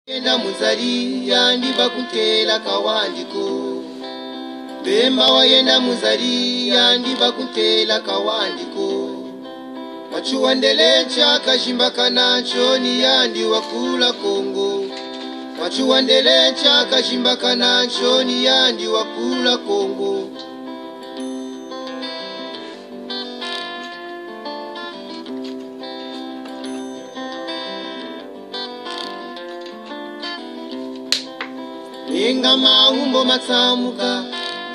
Yenda muzali yandi bakuntela kawandiko. Bemba wa yenda muzali yandi bakuntela kawandiko. Machuandele chaka shimbakana choni yandi wakula Kongo. Machuandele chaka shimbakana choni yandi wakula Kongo. Menga mahumbo matsamuka,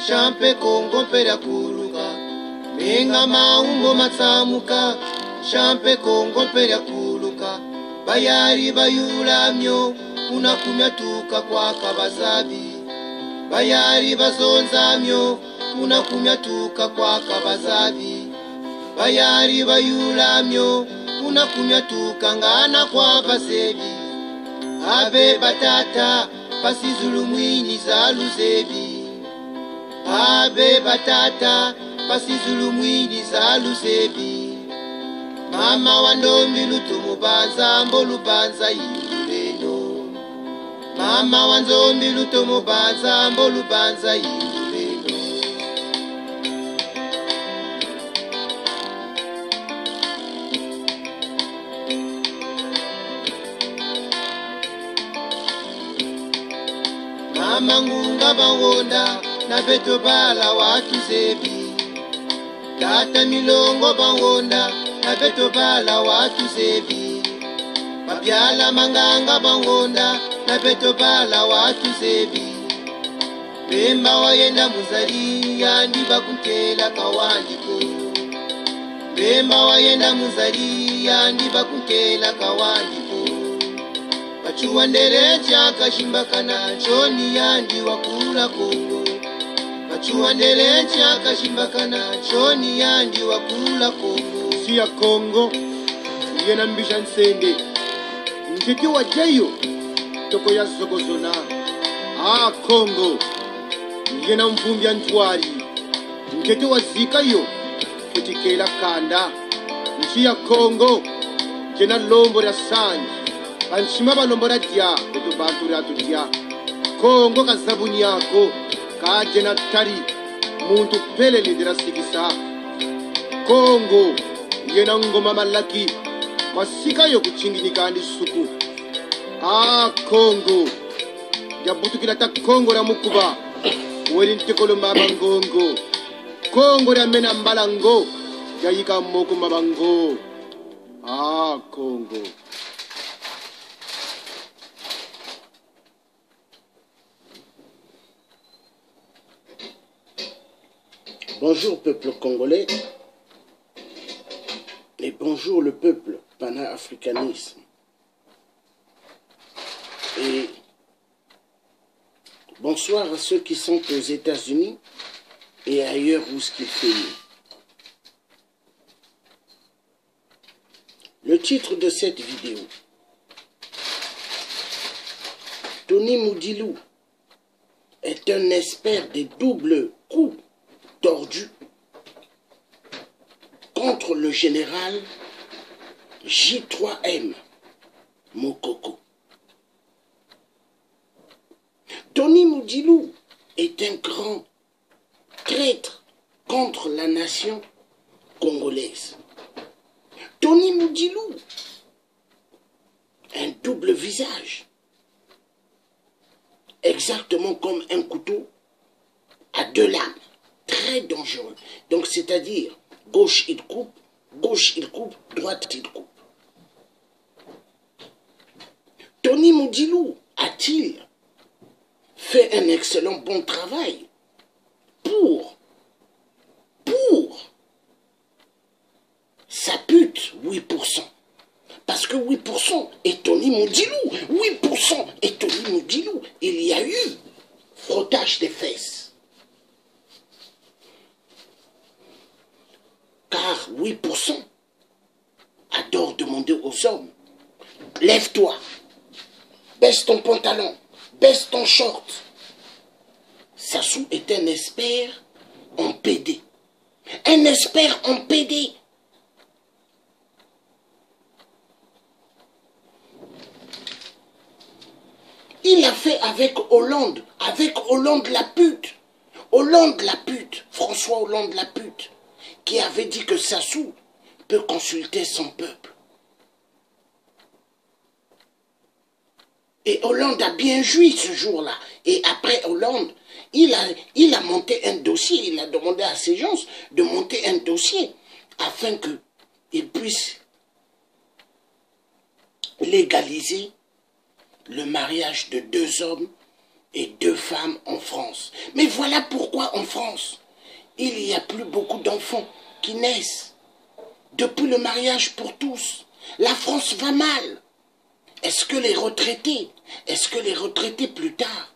champe Kongo pera kuluka. Menga mahumbo matsamuka, champe Kongo pera kuluka. Bayari bayulamyo, unakumyatuka kwa kabazabi. Bayari bazonzamyo, unakumyatuka kwa kabazabi. Bayari bayulamyo, unakumyatuka ngana kwa basebi. Abe batata, pasi zulumwini za luzebi. Abe batata, pasi zulumwini za luzebi. Mama wandombi lutomubanza mbolubanza yuleno. Mama wandombi lutomubanza mbolubanza yuleno. Mama ngunga bangonda na beto bala watu zebi. Tata milongo bangonda na beto bala watu zebi. Pabyala manganga bangonda na beto bala watu zebi. Bemba wa yenda muzali yandi bakuntela kawandiko. Bemba wa yenda muzali yandi bakuntela kawandiko. Machuandele chaka shimbakana choni yandi wakula Kongo. Machuandele chaka shimbakana choni yandi wakula Kongo. Siya Kongo yena mbisha nsende nkiki wa jayo toko ya zogozona. Kongo yena mvumbya ntwari nkiki wa zikayo kutikela kanda. Siya Kongo yena lombo ya sanji anshima balombora dia beto bantu ratu dia. Kongo kazabuni yako kajena tari muntu pele lidera sikisa. Kongo yena ngoma malaki masika yo kuchinginika andi suku. Kongo yabutukila ta Kongo ra mukuba weli ntekolo mabangongo. Kongo ra mena mbalango yayika moko mabango. Kongo. Bonjour peuple congolais et bonjour le peuple panafricanisme. Et bonsoir à ceux qui sont aux États-Unis et ailleurs où ce qu'il fait. Le titre de cette vidéo: Tony Moudilou est un expert des doubles coups tordu contre le général J3M Mokoko. Tony Moudilou est un grand traître contre la nation congolaise. Tony Moudilou, un double visage, exactement comme un couteau à deux lames. Très dangereux. Donc, c'est-à-dire, gauche il coupe, droite il coupe. Tony Moudilou a-t-il fait un excellent bon travail pour sa pute 8%? Parce que 8% est Tony Moudilou. 8% est Tony Moudilou. Il y a eu frottage des fesses. Car 8% adore demander aux hommes: lève-toi, baisse ton pantalon, baisse ton short. Sassou est un expert en PD. Un expert en PD. Il a fait avec Hollande la pute. Hollande la pute, François Hollande la pute, qui avait dit que Sassou peut consulter son peuple. Et Hollande a bien joui ce jour-là. Et après Hollande, il a monté un dossier, il a demandé à ses gens de monter un dossier afin qu'ils puissent légaliser le mariage de 2 hommes et 2 femmes en France. Mais voilà pourquoi en France, il n'y a plus beaucoup d'enfants qui naissent. Depuis le mariage pour tous, la France va mal. Est-ce que les retraités plus tard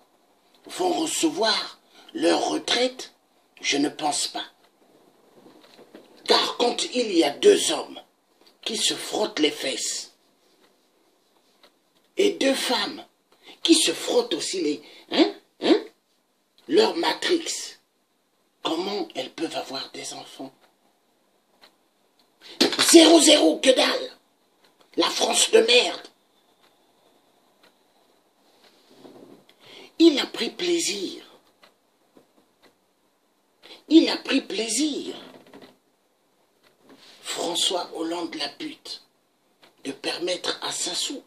vont recevoir leur retraite? Je ne pense pas. Car quand il y a 2 hommes qui se frottent les fesses et 2 femmes qui se frottent aussi leur matrix, comment elles peuvent avoir des enfants? 0-0, que dalle. La France de merde. Il a pris plaisir. Il a pris plaisir. François Hollande la pute, de permettre à Sassou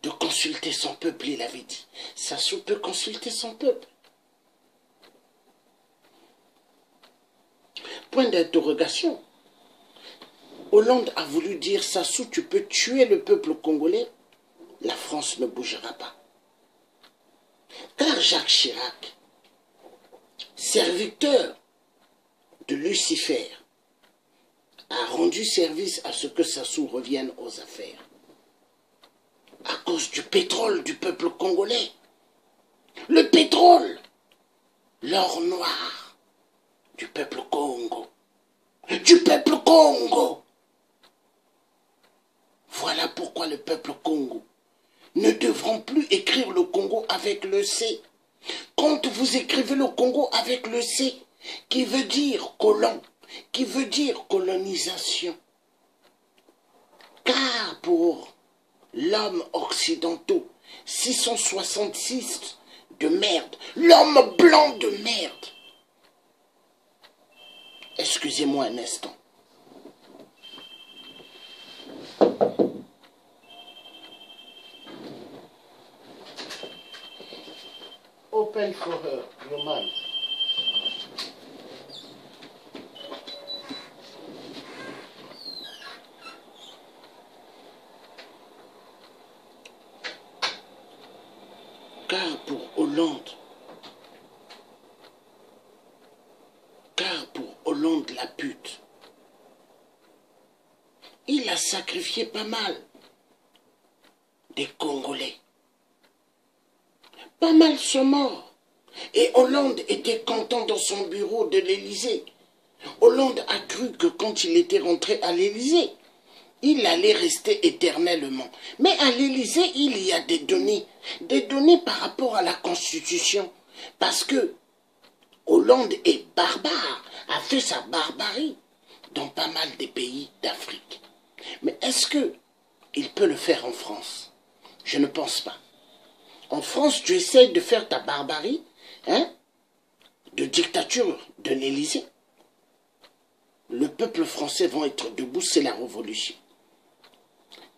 de consulter son peuple, il avait dit. Sassou peut consulter son peuple. Point d'interrogation. Hollande a voulu dire, Sassou, tu peux tuer le peuple congolais, la France ne bougera pas. Car Jacques Chirac, serviteur de Lucifer, a rendu service à ce que Sassou revienne aux affaires. À cause du pétrole du peuple congolais. Le pétrole, l'or noir du peuple Congo. Du peuple Congo. Voilà pourquoi le peuple Congo ne devront plus écrire le Congo avec le C. Quand vous écrivez le Congo avec le C, qui veut dire colon, qui veut dire colonisation. Car pour l'homme occidentaux, 666 de merde, l'homme blanc de merde. Excusez-moi un instant. Open for her, your mind. Car pour Hollande la pute, il a sacrifié pas mal des Congolais. Pas mal sont morts. Et Hollande était content dans son bureau de l'Élysée. Hollande a cru que quand il était rentré à l'Élysée, il allait rester éternellement. Mais à l'Élysée, il y a des données par rapport à la Constitution. Parce que Hollande est barbare, a fait sa barbarie dans pas mal des pays d'Afrique. Mais est-ce qu'il peut le faire en France? Je ne pense pas. En France, tu essayes de faire ta barbarie, de dictature de l'Élysée. Le peuple français va être debout, c'est la révolution.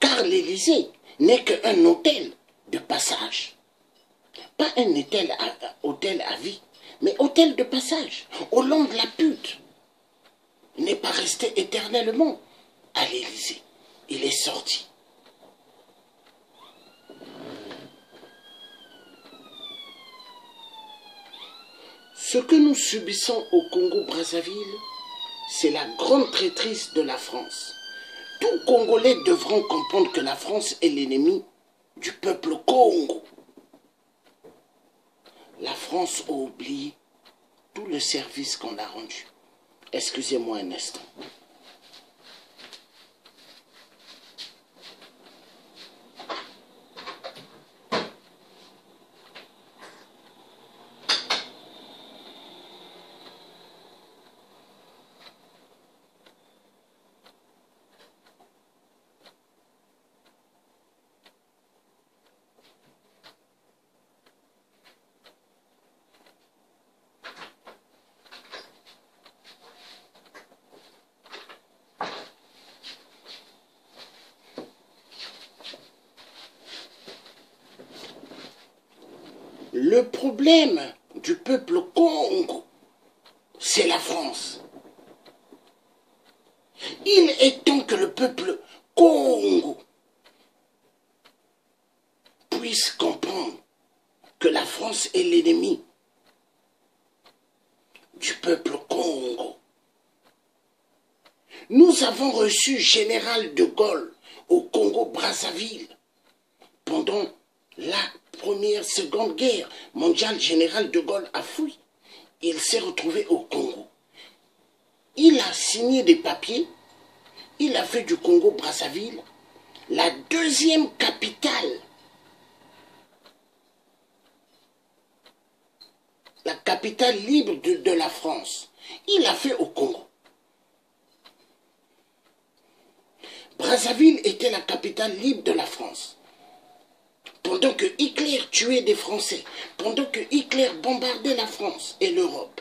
Car l'Élysée n'est qu'un hôtel de passage. Pas un hôtel à vie, mais hôtel de passage. Hollande la pute n'est pas resté éternellement à l'Élysée. Il est sorti. Ce que nous subissons au Congo-Brazzaville, c'est la grande traîtrise de la France. Tous Congolais devront comprendre que la France est l'ennemi du peuple Congo. La France a oublié tout le service qu'on a rendu. Excusez-moi un instant. Le problème du peuple Congo, c'est la France. Il est temps que le peuple Congo puisse comprendre que la France est l'ennemi du peuple Congo. Nous avons reçu Général de Gaulle au Congo-Brazzaville pendant la Seconde Guerre mondiale. Général de Gaulle a fui. Il s'est retrouvé au Congo. Il a signé des papiers. Il a fait du Congo-Brazzaville la deuxième capitale. La capitale libre de la France. Il l'a fait au Congo. Brazzaville était la capitale libre de la France. Pendant que Hitler tuait des Français, pendant que Hitler bombardait la France et l'Europe,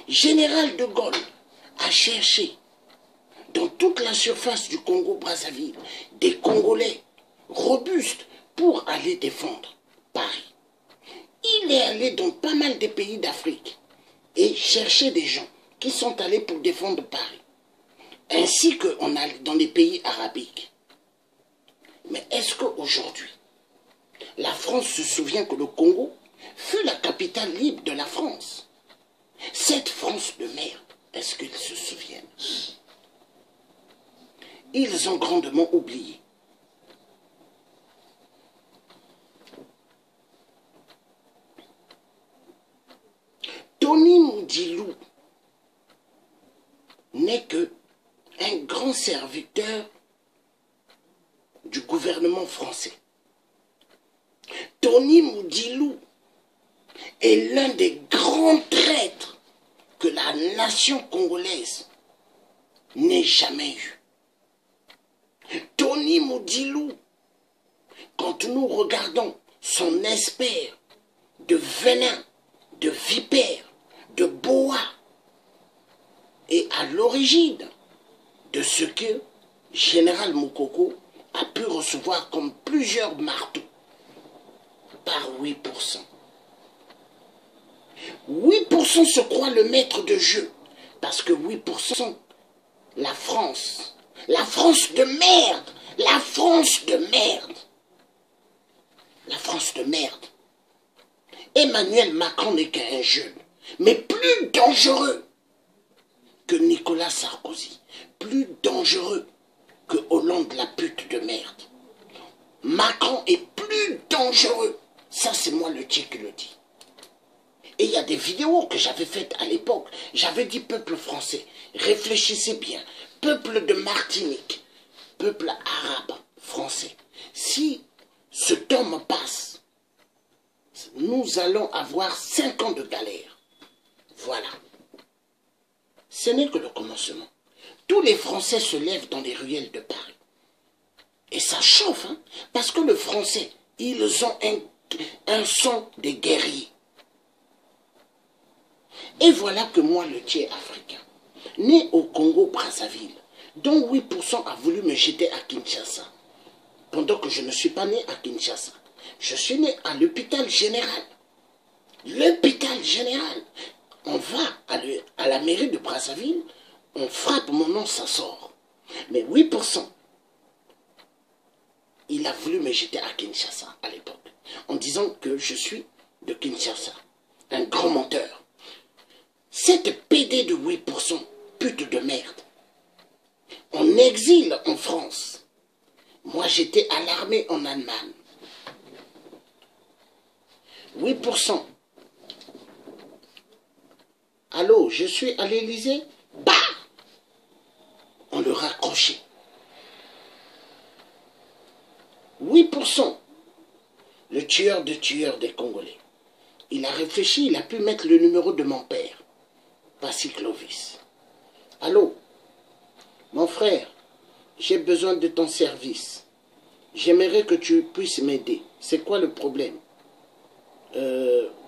Général de Gaulle a cherché dans toute la surface du Congo-Brazzaville des Congolais robustes pour aller défendre Paris. Il est allé dans pas mal de pays d'Afrique et chercher des gens qui sont allés pour défendre Paris, ainsi qu'on a dans les pays arabiques. Mais est-ce qu'aujourd'hui, la France se souvient que le Congo fut la capitale libre de la France? Cette France de merde, est-ce qu'ils se souviennent? Ils ont grandement oublié. Tony Moudilou n'est que un grand serviteur du gouvernement français. Tony Moudilou est l'un des grands traîtres que la nation congolaise n'ait jamais eu. Tony Moudilou, quand nous regardons son espère de venin, de vipère, de boa, est à l'origine de ce que Général Moukoko a pu recevoir comme plusieurs marteaux par 8%. 8% se croit le maître de jeu, parce que 8%, la France de merde, la France de merde, la France de merde. Emmanuel Macron n'est qu'un jeune, mais plus dangereux que Nicolas Sarkozy, plus dangereux que Hollande, la pute de merde. Macron est plus dangereux. Ça, c'est moi le Tché qui le dit. Et il y a des vidéos que j'avais faites à l'époque. J'avais dit, peuple français, réfléchissez bien. Peuple de Martinique, peuple arabe, français. Si ce tome passe, nous allons avoir 5 ans de galère. Voilà. Ce n'est que le commencement. Tous les Français se lèvent dans les ruelles de Paris. Et ça chauffe, hein, parce que le français, ils ont un son des guerriers. Et voilà que moi, le Tché africain, né au Congo-Brazzaville, dont 8% a voulu me jeter à Kinshasa, pendant que je ne suis pas né à Kinshasa. Je suis né à l'hôpital général. L'hôpital général. On va à la mairie de Brazzaville, on frappe mon nom, ça sort. Mais 8%, il a voulu me jeter à Kinshasa à l'époque, en disant que je suis de Kinshasa. Un grand menteur. Cette PD de 8%, pute de merde, en exil en France. Moi, j'étais à l'armée en Allemagne. 8%. Allô, je suis à l'Élysée. Bah! On le raccrochait. 8%. Le tueur de tueurs des Congolais. Il a réfléchi, il a pu mettre le numéro de mon père. Passy Clovis. Allô, mon frère, j'ai besoin de ton service. J'aimerais que tu puisses m'aider. C'est quoi le problème?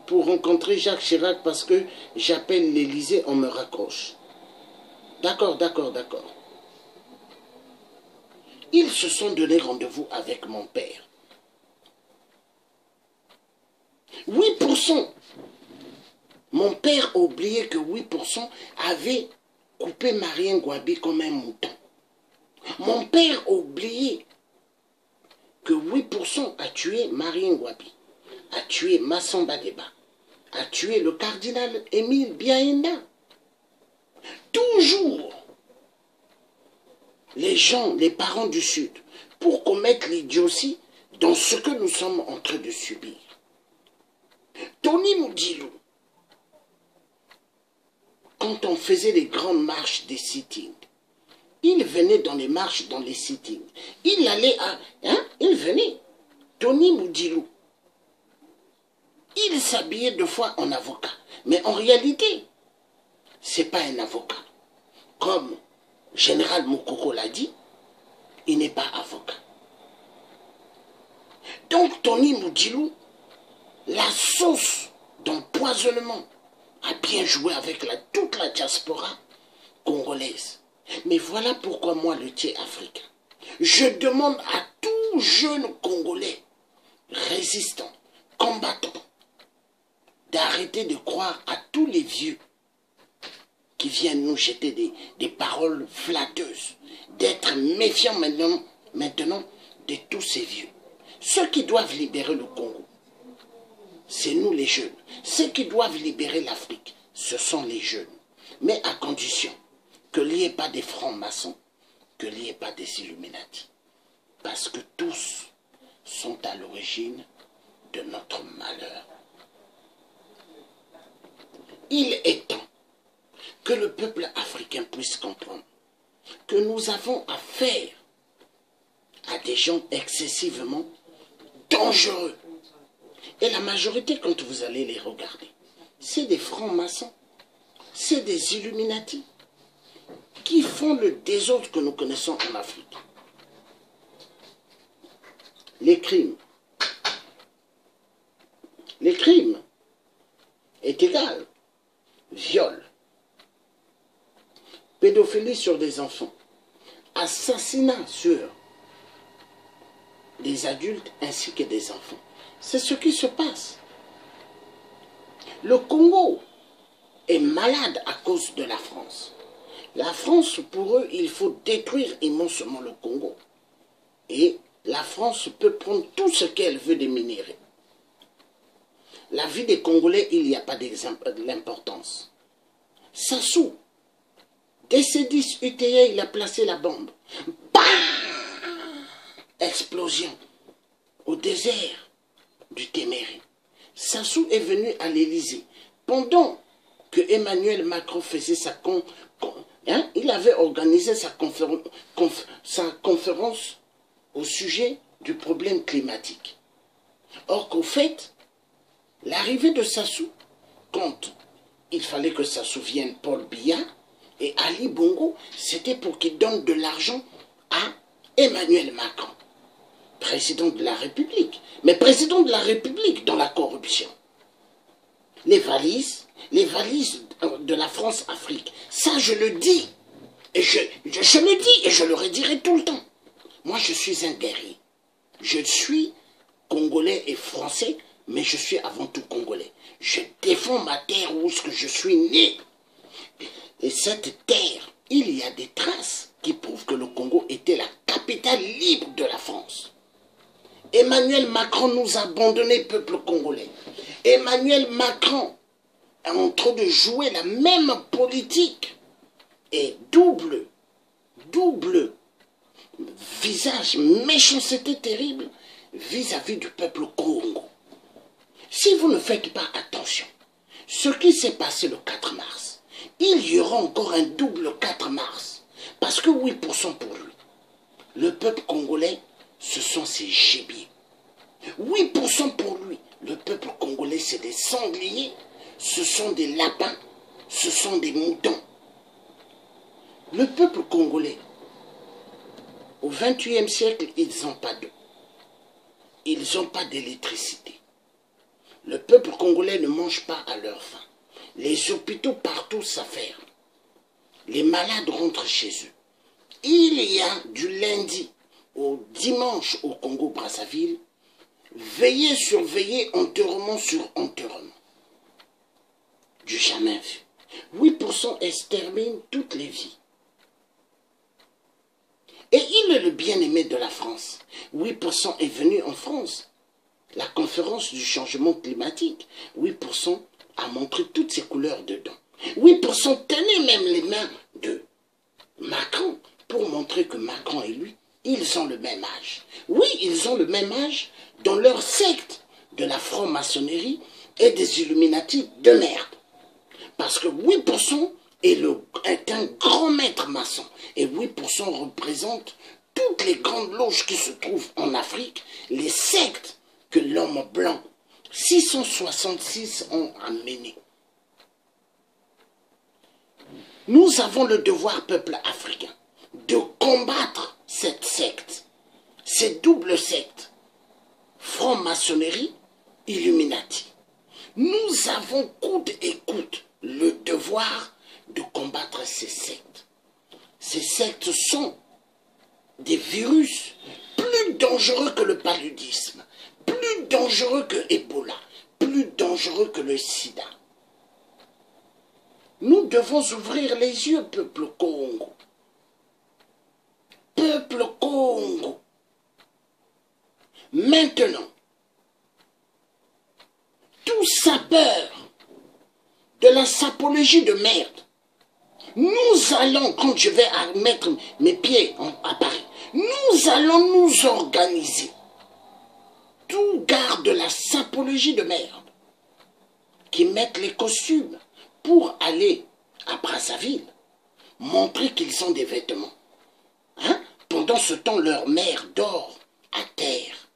Pour rencontrer Jacques Chirac, parce que j'appelle l'Élysée, on me raccroche. D'accord, d'accord, d'accord. Ils se sont donné rendez-vous avec mon père. 8%. Mon père a oublié que 8% avait coupé Marien Ngouabi comme un mouton. Mon père a oublié que 8% a tué Marien Ngouabi, a tué Massamba Deba, a tué le cardinal Émile Biaenda. Toujours, les gens, les parents du Sud, pour commettre l'idiotie dans ce que nous sommes en train de subir. Tony Moudilou, quand on faisait les grandes marches des sittings, il venait dans les marches, dans les sittings. Il allait à... il venait. Tony Moudilou. Il s'habillait deux fois en avocat. Mais en réalité, ce n'est pas un avocat. Comme Général Moukoko l'a dit, il n'est pas avocat. Donc Tony Moudilou, la sauce d'empoisonnement, a bien joué avec toute la diaspora congolaise. Mais voilà pourquoi moi, le Thiers africain, je demande à tout jeune Congolais, résistant, combattant, d'arrêter de croire à tous les vieux qui viennent nous jeter des paroles flatteuses, d'être méfiants maintenant de tous ces vieux. Ceux qui doivent libérer le Congo, c'est nous les jeunes. Ceux qui doivent libérer l'Afrique, ce sont les jeunes. Mais à condition qu'il n'y ait pas des francs-maçons, qu'il n'y ait pas des Illuminati. Parce que tous sont à l'origine de notre malheur. Il est temps que le peuple africain puisse comprendre que nous avons affaire à des gens excessivement dangereux. Et la majorité, quand vous allez les regarder, c'est des francs-maçons, c'est des Illuminati qui font le désordre que nous connaissons en Afrique. Les crimes est égal. Viol, pédophilie sur des enfants, assassinat sur des adultes ainsi que des enfants. C'est ce qui se passe. Le Congo est malade à cause de la France. La France, pour eux, il faut détruire immensément le Congo. Et la France peut prendre tout ce qu'elle veut des minéraux. La vie des Congolais, il n'y a pas d'importance. Sassou, DC-10 UTA, il a placé la bombe. Bam! Explosion au désert du Téméré. Sassou est venu à l'Élysée. Pendant que Emmanuel Macron faisait il avait organisé sa conférence au sujet du problème climatique. Or qu'au fait, l'arrivée de Sassou, quand il fallait que Sassou vienne Paul Biya et Ali Bongo, c'était pour qu'ils donnent de l'argent à Emmanuel Macron, président de la République. Mais président de la République dans la corruption. Les valises de la France-Afrique, ça je le dis. Et je le dis et je le redirai tout le temps. Moi je suis un guerrier. Je suis congolais et français, mais je suis avant tout congolais. Je défends ma terre où est-ce que je suis né. Et cette terre, il y a des traces qui prouvent que le Congo était la capitale libre de la France. Emmanuel Macron nous a abandonnés, peuple congolais. Emmanuel Macron est en train de jouer la même politique et double visage, méchanceté terrible vis-à-vis du peuple Congo. Si vous ne faites pas attention, ce qui s'est passé le 4 mars, il y aura encore un double 4 mars. Parce que 8% pour lui. Le peuple congolais, ce sont ses gibiers. 8% pour lui. Le peuple congolais, c'est des sangliers, ce sont des lapins, ce sont des moutons. Le peuple congolais, au XXIe siècle, ils n'ont pas d'eau. Ils n'ont pas d'électricité. Le peuple congolais ne mange pas à leur faim. Les hôpitaux partout s'affairent. Les malades rentrent chez eux. Il y a du lundi au dimanche au Congo-Brazzaville, veillez, surveillez, enterrement sur enterrement. du jamais vu. 8% extermine toutes les vies. Et il est le bien-aimé de la France. 8% est venu en France. La conférence du changement climatique, 8% a montré toutes ses couleurs dedans. 8% tenait même les mains de Macron pour montrer que Macron et lui, ils ont le même âge. Oui, ils ont le même âge dans leur secte de la franc-maçonnerie et des Illuminati de merde. Parce que 8% est un grand maître maçon. Et 8% représente toutes les grandes loges qui se trouvent en Afrique, les sectes que l'homme blanc, 666 ont amenées. Nous avons le devoir, peuple africain, de combattre cette secte, ces doubles sectes, franc-maçonnerie, Illuminati. Nous avons coûte et coûte le devoir de combattre ces sectes. Ces sectes sont des virus plus dangereux que le paludisme, plus dangereux que Ebola, plus dangereux que le sida. Nous devons ouvrir les yeux, peuple Congo. Peuple Congo. Maintenant, tout ça peur de la sapologie de merde. Nous allons, quand je vais mettre mes pieds à Paris, nous allons nous organiser. Tout garde la sapologie de merde qui mettent les costumes pour aller à Brazzaville, montrer qu'ils ont des vêtements. Hein? Pendant ce temps, leur mère dort à terre.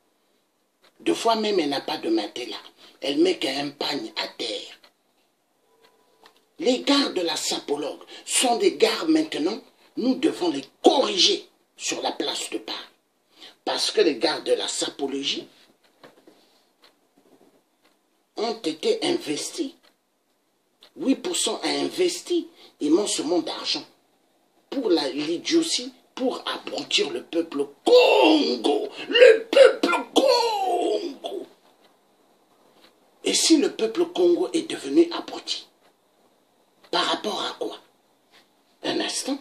Deux fois même, elle n'a pas de matelas. Elle met qu'un pagne à terre. Les gardes de la sapologue sont des gardes maintenant. Nous devons les corriger sur la place de Paris. Parce que les gardes de la sapologie ont été investis. 8% a investi immensément d'argent pour l'idiotie, pour abrutir le peuple Congo. Le peuple Congo. Et si le peuple Congo est devenu abruti, par rapport à quoi? Un instant.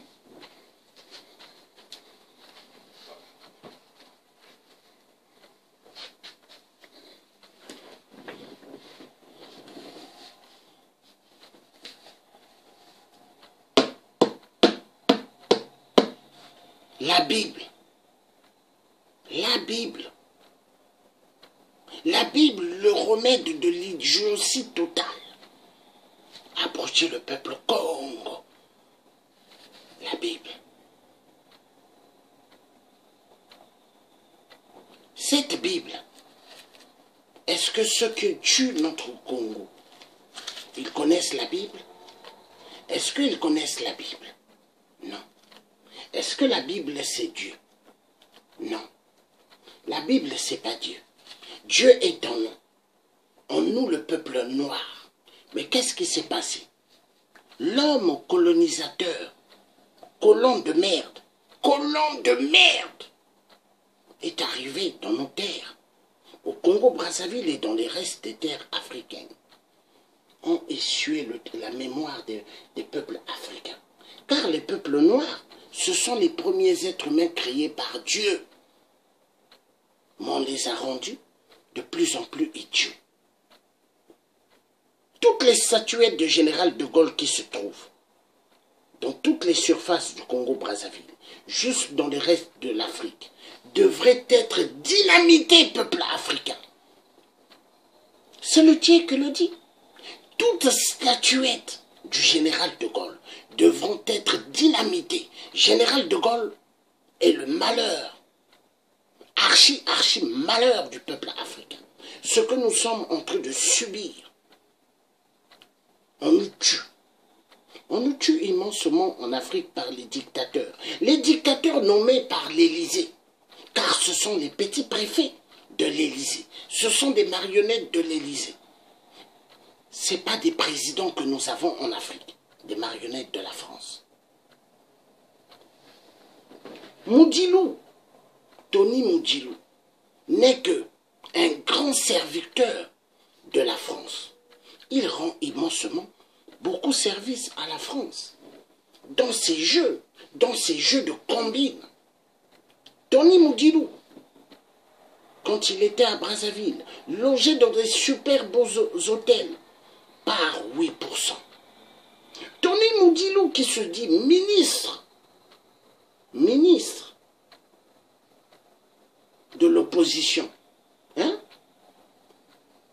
La Bible. La Bible. La Bible, le remède de l'idiotie totale. Approcher le peuple Congo. La Bible. Cette Bible, est-ce que ceux qui tuent notre Congo, ils connaissent la Bible? Est-ce qu'ils connaissent la Bible? Non. Est-ce que la Bible c'est Dieu? Non. La Bible c'est pas Dieu. Dieu est en nous. En nous le peuple noir. Mais qu'est-ce qui s'est passé? L'homme colonisateur, colon de merde, est arrivé dans nos terres, au Congo-Brazzaville et dans les restes des terres africaines. Ont essuyé la mémoire des peuples africains. Car les peuples noirs, ce sont les premiers êtres humains créés par Dieu. Mais on les a rendus de plus en plus idiots. Toutes les statuettes de général de Gaulle qui se trouvent dans toutes les surfaces du Congo-Brazzaville, juste dans les restes de l'Afrique, devraient être dynamitées, peuple africain. C'est le Dieu qui le dit. Toutes statuettes du général de Gaulle devront être dynamitées. Général de Gaulle est le malheur, archi malheur du peuple africain. Ce que nous sommes en train de subir, on nous tue. On nous tue immensement en Afrique par les dictateurs. Les dictateurs nommés par l'Élysée, car ce sont les petits préfets de l'Élysée. Ce sont des marionnettes de l'Élysée. Ce n'est pas des présidents que nous avons en Afrique, des marionnettes de la France. Moudilou, Tony Moudilou, n'est qu'un grand serviteur de la France. Il rend immensement beaucoup service à la France. Dans ces jeux de combine. Tony Moudilou, quand il était à Brazzaville, logé dans des super beaux hôtels, par 8%. Tony Moudilou qui se dit ministre de l'opposition, hein,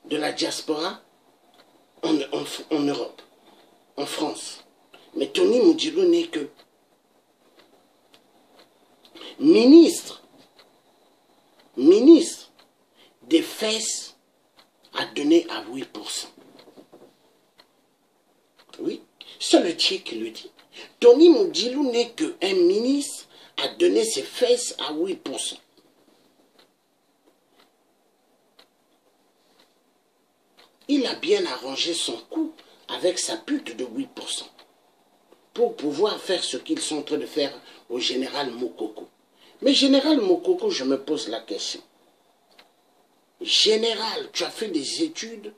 de la diaspora en Europe, en France. Mais Tony Moudilou n'est que ministre des fesses à donner à 8%. Oui, c'est le Tchèque qui le dit. Tony Moudilou n'est qu'un ministre à donner ses fesses à 8%. Il a bien arrangé son coup avec sa pute de 8% pour pouvoir faire ce qu'ils sont en train de faire au général Moukoko. Mais général Moukoko, je me pose la question. Général, tu as fait des études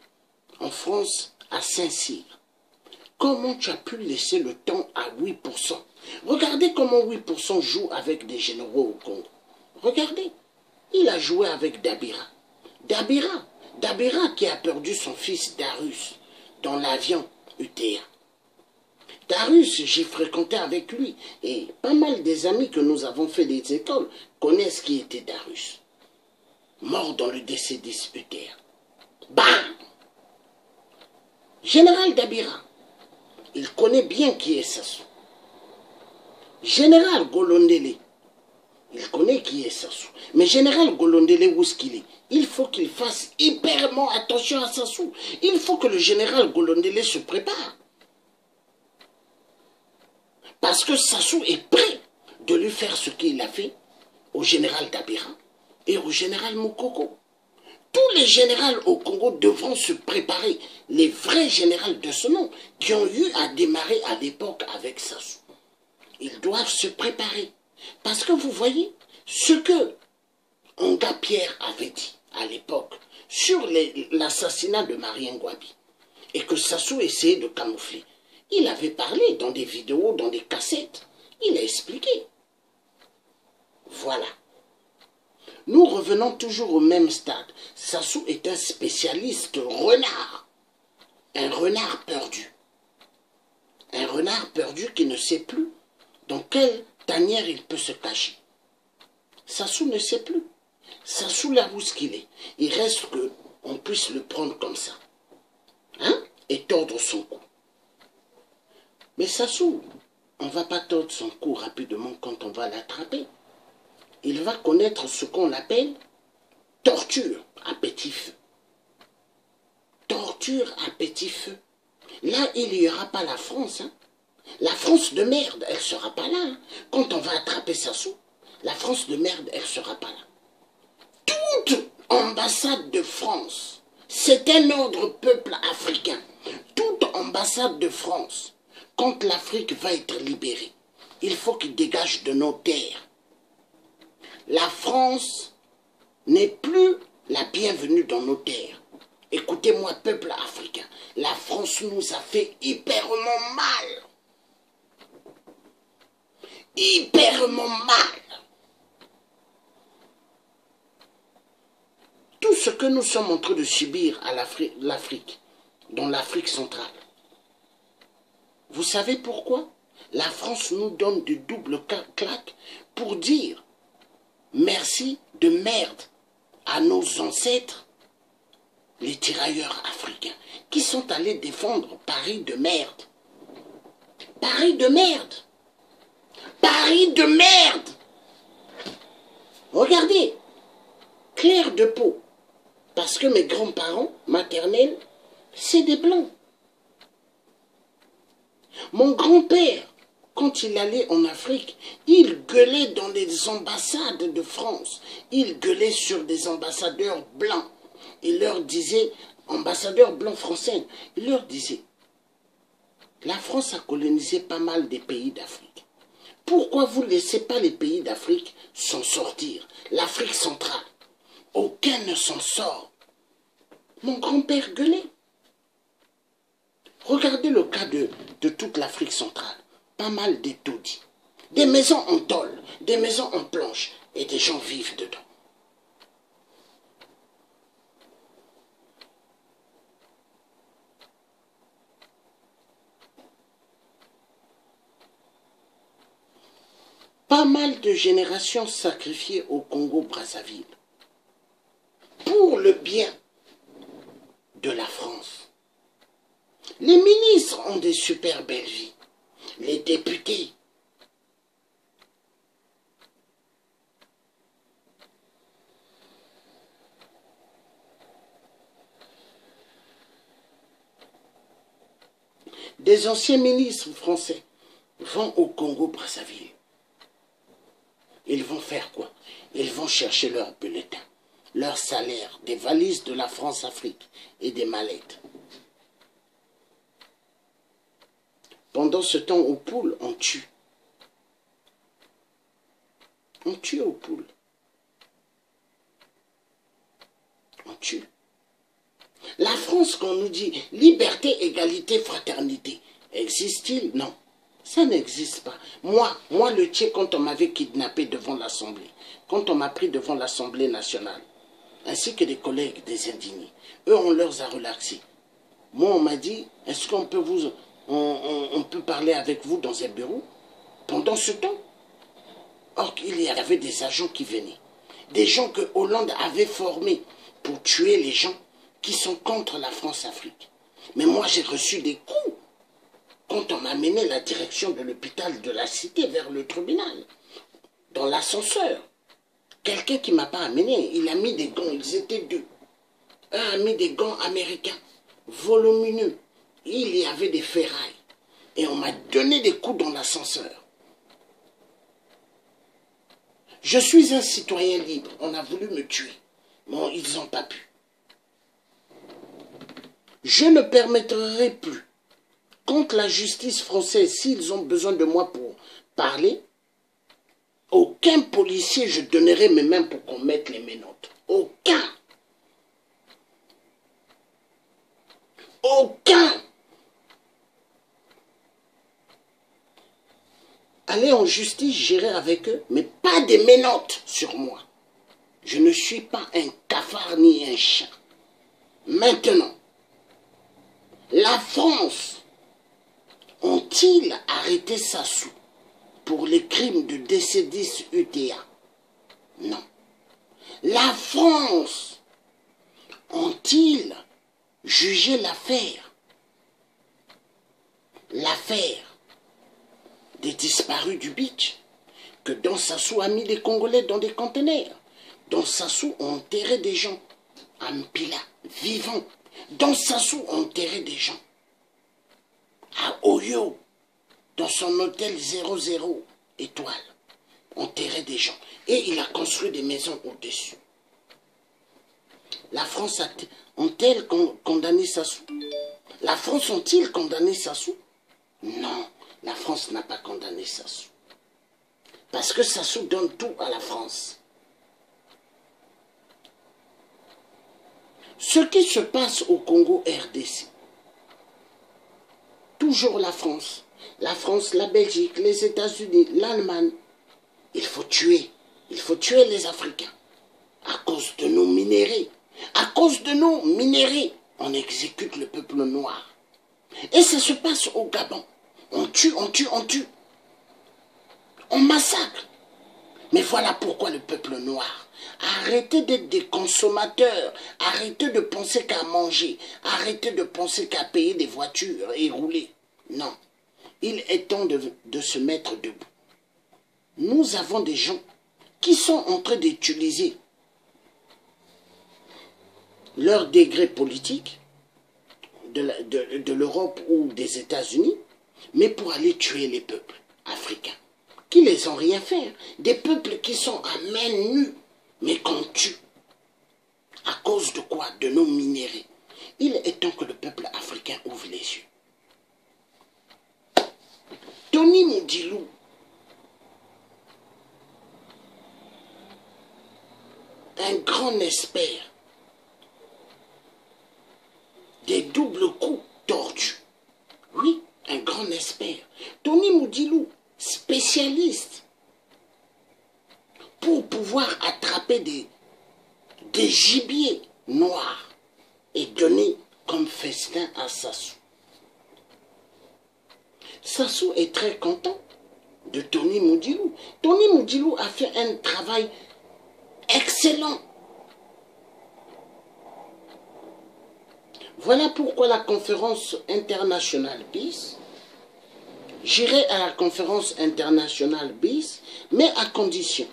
en France à Saint-Cyr. Comment tu as pu laisser le temps à 8%? Regardez comment 8% joue avec des généraux au Congo. Regardez, il a joué avec Dabira. Dabira qui a perdu son fils Darius dans l'avion UTA. Darius, j'ai fréquenté avec lui et pas mal des amis que nous avons fait des écoles connaissent qui était Darius. Mort dans le DC-10 UTA. Bam! Général Dabira, il connaît bien qui est Sassou. Général Golondele, il connaît qui est Sassou. Mais Général Golondele, où est-ce qu'il est? Il faut qu'il fasse hyperment attention à Sassou. Il faut que le Général Golondele se prépare. Parce que Sassou est prêt de lui faire ce qu'il a fait au Général Dabira et au Général Moukoko. Tous les généraux au Congo devront se préparer, les vrais généraux de ce nom, qui ont eu à démarrer à l'époque avec Sassou. Ils doivent se préparer. Parce que vous voyez, ce que Onga Pierre avait dit à l'époque sur l'assassinat de Marie Ngouabi, et que Sassou essayait de camoufler, il avait parlé dans des vidéos, dans des cassettes, il a expliqué. Voilà. Nous revenons toujours au même stade. Sassou est un spécialiste renard. Un renard perdu. Un renard perdu qui ne sait plus dans quelle tanière il peut se cacher. Sassou ne sait plus. Sassou là où ce qu'il est. Il reste qu'on puisse le prendre comme ça. Hein? Et tordre son cou. Mais Sassou, on ne va pas tordre son cou rapidement quand on va l'attraper. Il va connaître ce qu'on appelle torture à petit feu. Torture à petit feu. Là, il n'y aura pas la France. Hein. La France de merde, elle ne sera pas là. Hein. Quand on va attraper Sassou, la France de merde, elle ne sera pas là. Toute ambassade de France, c'est un ordre peuple africain. Toute ambassade de France, quand l'Afrique va être libérée, il faut qu'il dégage de nos terres. La France n'est plus la bienvenue dans nos terres. Écoutez-moi, peuple africain, la France nous a fait hyperment mal. Hyperment mal. Tout ce que nous sommes en train de subir à l'Afrique, dans l'Afrique centrale. Vous savez pourquoi? La France nous donne de doubles claques pour dire merci de merde à nos ancêtres, les tirailleurs africains, qui sont allés défendre Paris de merde. Paris de merde. Paris de merde. Regardez, clair de peau, parce que mes grands-parents maternels, c'est des blancs. Mon grand-père, quand il allait en Afrique, il gueulait dans les ambassades de France. Il gueulait sur des ambassadeurs blancs. Il leur disait, ambassadeurs blancs français, il leur disait, la France a colonisé pas mal des pays d'Afrique. Pourquoi vous ne laissez pas les pays d'Afrique s'en sortir? L'Afrique centrale, aucun ne s'en sort. Mon grand-père gueulait. Regardez le cas de toute l'Afrique centrale. Pas mal de taudis. Des maisons en tôle, des maisons en planche, et des gens vivent dedans. Pas mal de générations sacrifiées au Congo-Brazzaville pour le bien de la France. Les ministres ont des super belles vies. Les députés. Des anciens ministres français vont au Congo-Brazzaville. Ils vont faire quoi? Ils vont chercher leur bulletin, leur salaire, des valises de la France-Afrique et des mallettes. Pendant ce temps, aux poules, on tue. On tue aux poules. On tue. La France, qu'on nous dit liberté, égalité, fraternité, existe-t-il? Non. Ça n'existe pas. Moi, le Tché, quand on m'avait kidnappé devant l'Assemblée, quand on m'a pris devant l'Assemblée nationale, ainsi que des collègues, des indignés, eux, on leur a relaxé. Moi, on m'a dit, est-ce qu'on peut on peut parler avec vous dans un bureau? Pendant ce temps, or, il y avait des agents qui venaient. Des gens que Hollande avait formés pour tuer les gens qui sont contre la France-Afrique. Mais moi, j'ai reçu des coups quand on m'a mené la direction de l'hôpital de la Cité vers le tribunal, dans l'ascenseur. Quelqu'un qui ne m'a pas amené, il a mis des gants, ils étaient deux. Un a mis des gants américains, volumineux. Il y avait des ferrailles. Et on m'a donné des coups dans l'ascenseur. Je suis un citoyen libre. On a voulu me tuer. Bon, ils n'ont pas pu. Je ne permettrai plus, contre la justice française, s'ils ont besoin de moi pour parler, aucun policier, je donnerai mes mains pour qu'on mette les menottes. Aucun. Aucun. Aller en justice, j'irai avec eux, mais pas des menottes sur moi. Je ne suis pas un cafard ni un chat. Maintenant, la France, ont-ils arrêté Sassou pour les crimes de DC-10 UTA? Non. La France, ont-ils jugé l'affaire? L'affaire des disparus du beach, que Don Sassou a mis des Congolais dans des conteneurs. Don Sassou a enterré des gens à Mpila, vivants. Don Sassou a enterré des gens à Oyo, dans son hôtel 00 étoiles, enterré des gens. Et il a construit des maisons au-dessus. La France ont-elle condamné Sassou? La France ont-ils condamné Sassou? Non, la France n'a pas condamné Sassou. Parce que Sassou donne tout à la France. Ce qui se passe au Congo RDC, toujours la France, la Belgique, les États-Unis, l'Allemagne, il faut tuer les Africains à cause de nos minéraux. À cause de nos minéraux, on exécute le peuple noir. Et ça se passe au Gabon. On tue, on tue, on tue. On massacre. Mais voilà pourquoi le peuple noir, arrêtez d'être des consommateurs, arrêtez de penser qu'à manger, arrêtez de penser qu'à payer des voitures et rouler. Non, il est temps de se mettre debout. Nous avons des gens qui sont en train d'utiliser leur degré politique de l'Europe ou des États-Unis, mais pour aller tuer les peuples africains, qui ne les ont rien fait. Des peuples qui sont à main nue, mais qu'on tue. À cause de quoi? De nos minéraux. Il est temps que le peuple africain ouvre les yeux. Tony Moudilou, un grand expert des doubles coups tordus, spécialistes pour pouvoir attraper des gibiers noirs et donner comme festin à Sassou. Sassou est très content de Tony Moudilou. Tony Moudilou a fait un travail excellent. Voilà pourquoi la conférence internationale BIS, j'irai à la conférence internationale BIS, mais à condition.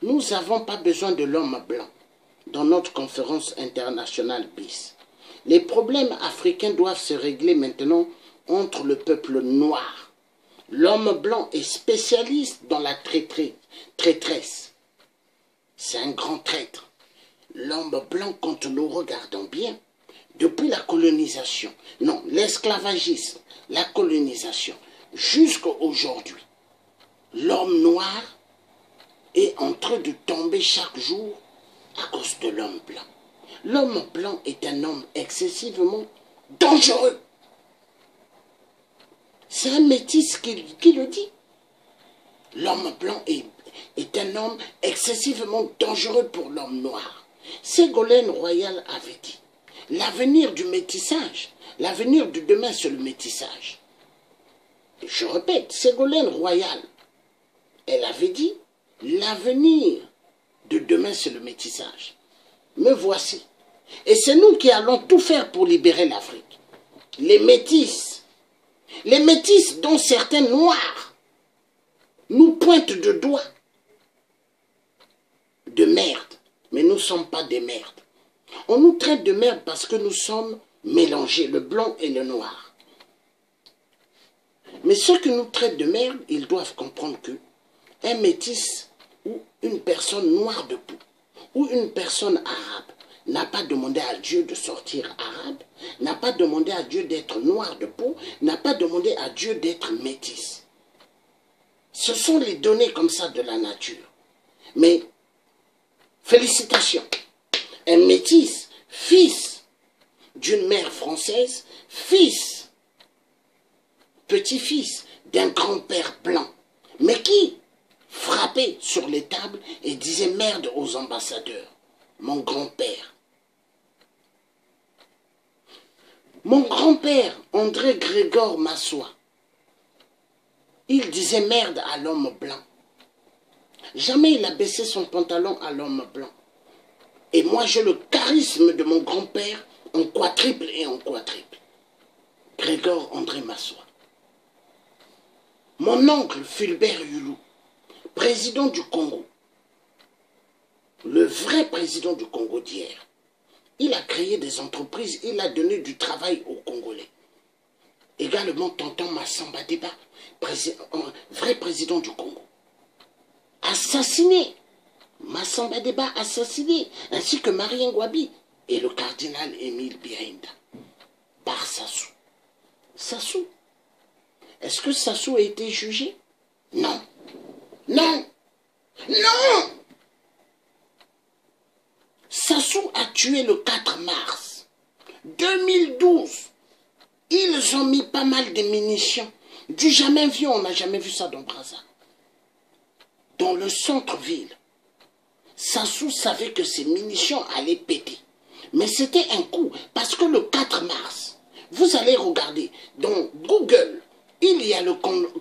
Nous n'avons pas besoin de l'homme blanc dans notre conférence internationale BIS. Les problèmes africains doivent se régler maintenant entre le peuple noir. L'homme blanc est spécialiste dans la traîtresse. C'est un grand traître. L'homme blanc, quand nous regardons bien, depuis la colonisation, non, l'esclavagisme, la colonisation, jusqu'à aujourd'hui, l'homme noir est en train de tomber chaque jour à cause de l'homme blanc. L'homme blanc est un homme excessivement dangereux. C'est un métis qui le dit. L'homme blanc est un homme excessivement dangereux pour l'homme noir. Ségolène Royal avait dit, l'avenir du métissage, l'avenir de demain c'est le métissage. Je répète, Ségolène Royal, elle avait dit, l'avenir de demain c'est le métissage. Me voici. Et c'est nous qui allons tout faire pour libérer l'Afrique. Les métis dont certains noirs nous pointent de doigts de merde. Mais nous ne sommes pas des merdes. On nous traite de merde parce que nous sommes mélangés, le blanc et le noir. Mais ceux qui nous traitent de merde, ils doivent comprendre que un métis ou une personne noire de peau ou une personne arabe n'a pas demandé à Dieu de sortir arabe, n'a pas demandé à Dieu d'être noir de peau, n'a pas demandé à Dieu d'être métis. Ce sont les données comme ça de la nature. Mais, félicitations, un métis, fils d'une mère française, fils, petit-fils d'un grand-père blanc, mais qui frappait sur les tables et disait merde aux ambassadeurs. Mon grand-père. Mon grand-père, André Grégor Massoua, il disait merde à l'homme blanc. Jamais il a baissé son pantalon à l'homme blanc. Et moi, j'ai le charisme de mon grand-père en quadruple et en quadruple. Grégor André Massoua. Mon oncle Fulbert Yulou, président du Congo, le vrai président du Congo d'hier, il a créé des entreprises, il a donné du travail aux Congolais. Également, tonton Massamba Deba, vrai président du Congo, assassiné. Massamba Deba assassiné, ainsi que Marie Ngouabi et le cardinal Émile Biaïnda, par Sassou. Sassou. Est-ce que Sassou a été jugé? Non. Non. Non. Sassou a tué le 4 mars 2012. Ils ont mis pas mal de munitions. Du jamais vu, on n'a jamais vu ça dans Brazza. Dans le centre-ville, Sassou savait que ces munitions allaient péter. Mais c'était un coup, parce que le 4 mars, vous allez regarder, dans Google, il y a le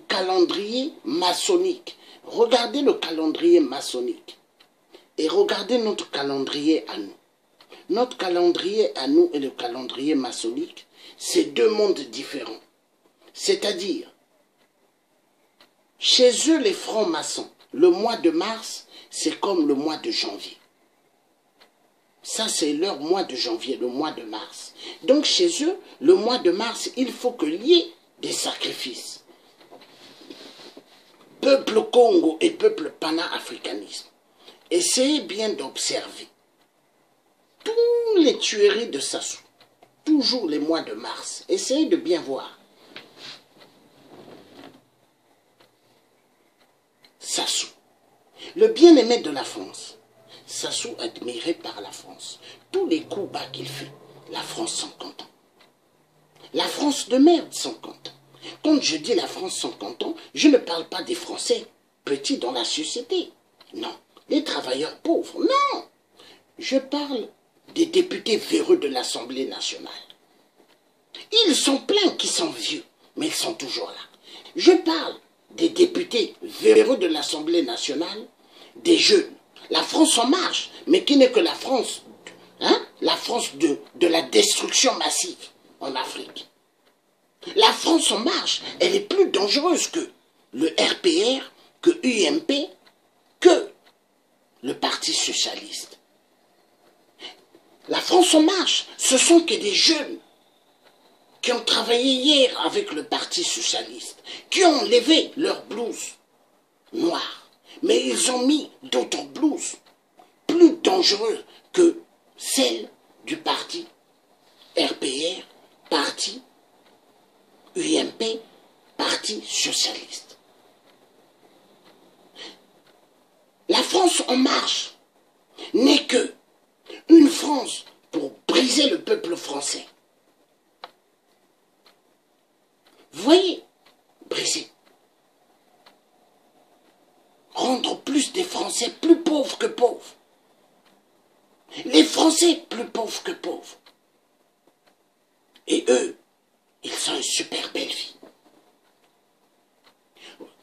calendrier maçonnique. Regardez le calendrier maçonnique. Et regardez notre calendrier à nous. Notre calendrier à nous et le calendrier maçonnique, c'est deux mondes différents. C'est-à-dire, chez eux, les francs-maçons, le mois de mars, c'est comme le mois de janvier. Ça, c'est leur mois de janvier, le mois de mars. Donc, chez eux, le mois de mars, il faut qu'il y ait des sacrifices. Peuple Congo et peuple pana-africanisme, essayez bien d'observer toutes les tueries de Sassou, toujours les mois de mars. Essayez de bien voir. Sassou, le bien-aimé de la France. Sassou admiré par la France. Tous les coups bas qu'il fait, la France s'en contente. La France de merde s'en contente. Quand je dis la France sans canton, je ne parle pas des Français petits dans la société. Non. Les travailleurs pauvres. Non. Je parle des députés véreux de l'Assemblée nationale. Ils sont pleins qui sont vieux, mais ils sont toujours là. Je parle des députés véreux de l'Assemblée nationale, des jeunes. La France en marche, mais qui n'est que la France, la France de la destruction massive en Afrique. La France en marche, elle est plus dangereuse que le RPR, que UMP, que le Parti socialiste. La France en marche, ce sont que des jeunes qui ont travaillé hier avec le Parti socialiste, qui ont levé leur blouse noire, mais ils ont mis d'autres blouses plus dangereuses que celles du Parti RPR, Parti UMP, Parti socialiste. La France en marche n'est que une France pour briser le peuple français. Vous voyez, briser. Rendre plus des Français plus pauvres que pauvres. Les Français plus pauvres que pauvres. Et eux, ils ont une super belle vie.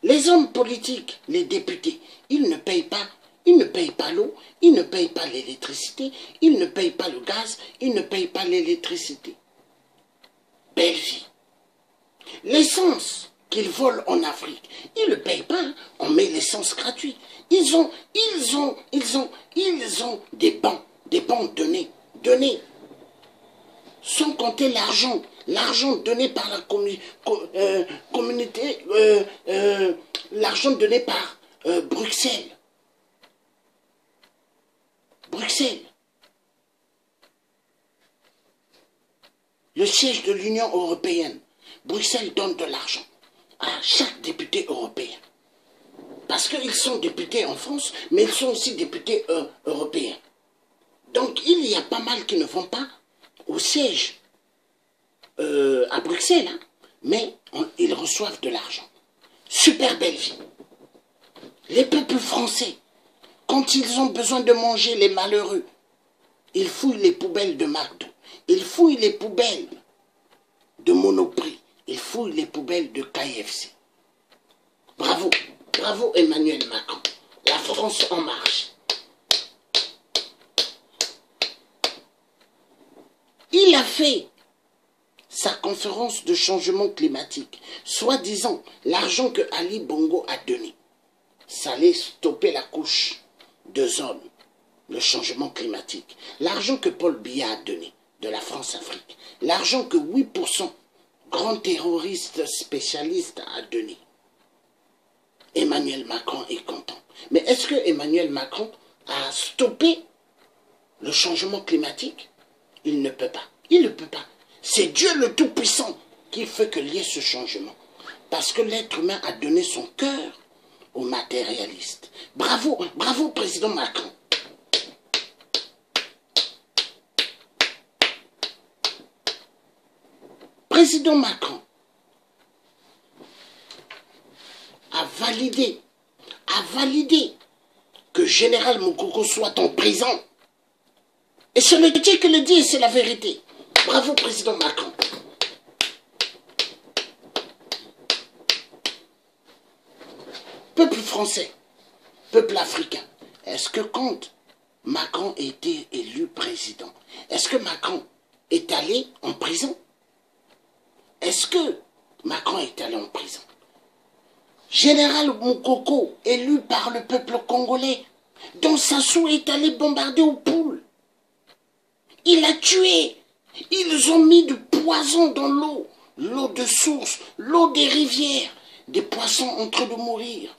Les hommes politiques, les députés, ils ne payent pas l'eau, ils ne payent pas l'électricité, ils ne payent pas le gaz, ils ne payent pas l'électricité. Belle vie. L'essence qu'ils volent en Afrique, ils ne payent pas, hein. On met l'essence gratuite. Ils ont des bancs donnés, sans compter l'argent donné par la communauté, l'argent donné par Bruxelles. Le siège de l'Union européenne. Bruxelles donne de l'argent à chaque député européen. Parce qu'ils sont députés en France, mais ils sont aussi députés européens. Donc il y a pas mal qui ne vont pas au siège à Bruxelles, hein, mais ils reçoivent de l'argent. Super belle vie. Les peuples français, quand ils ont besoin de manger, les malheureux, ils fouillent les poubelles de McDo, ils fouillent les poubelles de Monoprix, ils fouillent les poubelles de KFC. Bravo, bravo Emmanuel Macron. La France en marche. Il a fait sa conférence de changement climatique, soi-disant l'argent que Ali Bongo a donné. Ça allait stopper la couche d'ozone, le changement climatique. L'argent que Paul Biya a donné de la France-Afrique. L'argent que 8% grand terroriste spécialiste a donné. Emmanuel Macron est content. Mais est-ce que Emmanuel Macron a stoppé le changement climatique? Il ne peut pas. Il ne peut pas. C'est Dieu le Tout-Puissant qui fait qu'il y ait ce changement. Parce que l'être humain a donné son cœur aux matérialistes. Bravo, bravo président Macron. Président Macron a validé que Général Moukoko soit en prison. Et c'est le Dieu qui le dit, c'est la vérité. Bravo, président Macron. Peuple français, peuple africain, est-ce que quand Macron a été élu président, est-ce que Macron est allé en prison? Est-ce que Macron est allé en prison? Général Moukoko, élu par le peuple congolais, dont Sassou est allé bombarder aux poules. Il a tué. Ils ont mis du poison dans l'eau. L'eau de source, l'eau des rivières. Des poissons en train de mourir.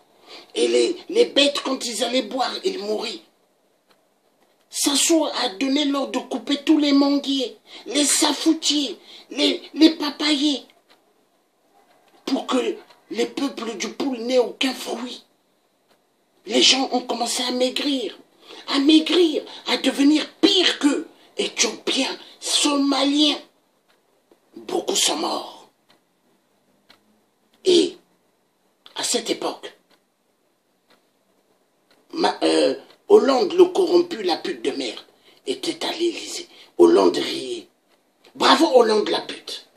Et les bêtes, quand ils allaient boire, ils mouraient. Sassou a donné l'ordre de couper tous les manguiers, les safoutiers, les papayers, pour que les peuples du Poule n'aient aucun fruit. Les gens ont commencé à maigrir, à devenir pire qu'eux. Éthiopiens, Somaliens, beaucoup sont morts. Hollande, le corrompu, la pute de merde, était à l'Élysée. Hollande riait. Bravo Hollande, la pute.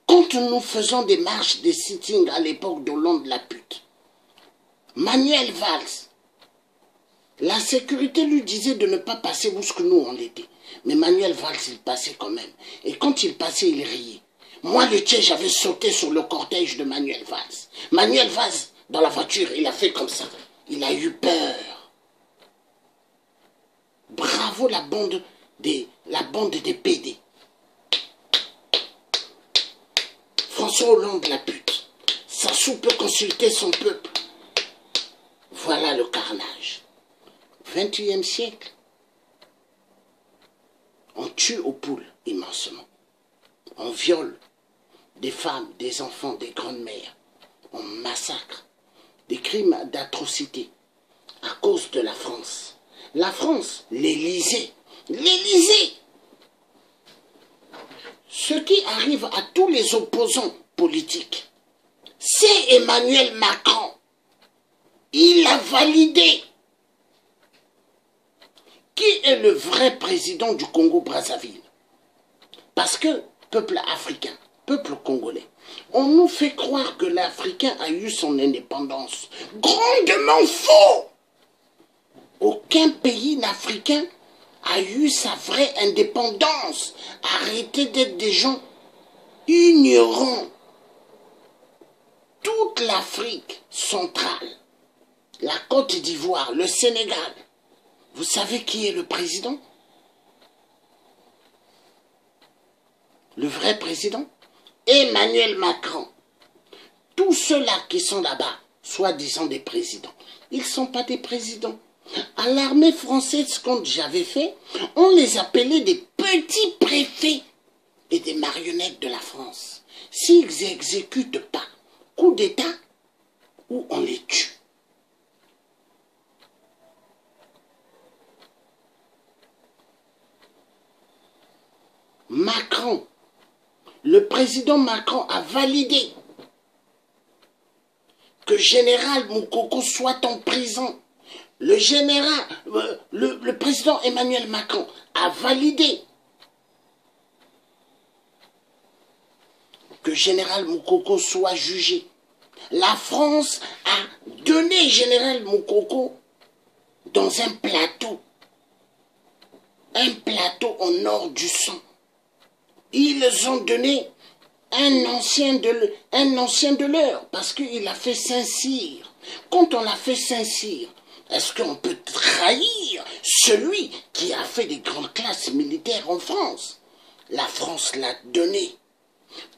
Quand nous faisons des marches, des sittings à l'époque d'Hollande, la pute, Manuel Valls, la sécurité lui disait de ne pas passer où ce que nous on l'était. Mais Manuel Valls, il passait quand même. Et quand il passait, il riait. Moi, le tien, j'avais sauté sur le cortège de Manuel Valls. Manuel Valls, dans la voiture, il a fait comme ça. Il a eu peur. Bravo la bande des PD. François Hollande, la pute. Sassou peut consulter son peuple. Voilà le carnage. 21e siècle. On tue aux poules immensément. On viole des femmes, des enfants, des grandes-mères. On massacre. Des crimes d'atrocité à cause de la France. La France, l'Élysée. L'Élysée. Ce qui arrive à tous les opposants politiques, c'est Emmanuel Macron. Il a validé. Qui est le vrai président du Congo-Brazzaville? Parce que, peuple africain, peuple congolais, on nous fait croire que l'Africain a eu son indépendance. Grandement faux! Aucun pays africain a eu sa vraie indépendance. Arrêtez d'être des gens ignorants. Toute l'Afrique centrale, la Côte d'Ivoire, le Sénégal, vous savez qui est le président? Le vrai président? Emmanuel Macron. Tous ceux-là qui sont là-bas, soi-disant des présidents, ils ne sont pas des présidents. À l'armée française, quand j'avais fait, on les appelait des petits préfets et des marionnettes de la France. S'ils n'exécutent pas coup d'État, ou on les tue. Macron, le président Macron a validé que Général Moukoko soit en prison. Le président Emmanuel Macron a validé que Général Moukoko soit jugé. La France a donné Général Moukoko dans un plateau en or du sang. Ils ont donné un ancien de leur, parce qu'il a fait Saint-Cyr. Quand on l'a fait Saint-Cyr, est-ce qu'on peut trahir celui qui a fait des grandes classes militaires en France? La France l'a donné.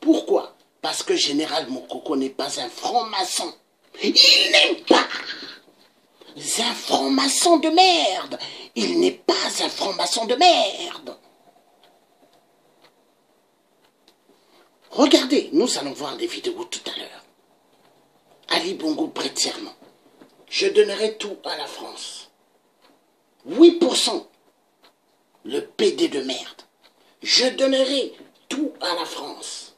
Pourquoi? Parce que Général Moukoko n'est pas un franc-maçon. Il n'est pas un franc-maçon de merde. Il n'est pas un franc-maçon de merde. Regardez, nous allons voir des vidéos tout à l'heure. Ali Bongo prête serment. Je donnerai tout à la France. 8%. Le PD de merde. Je donnerai tout à la France.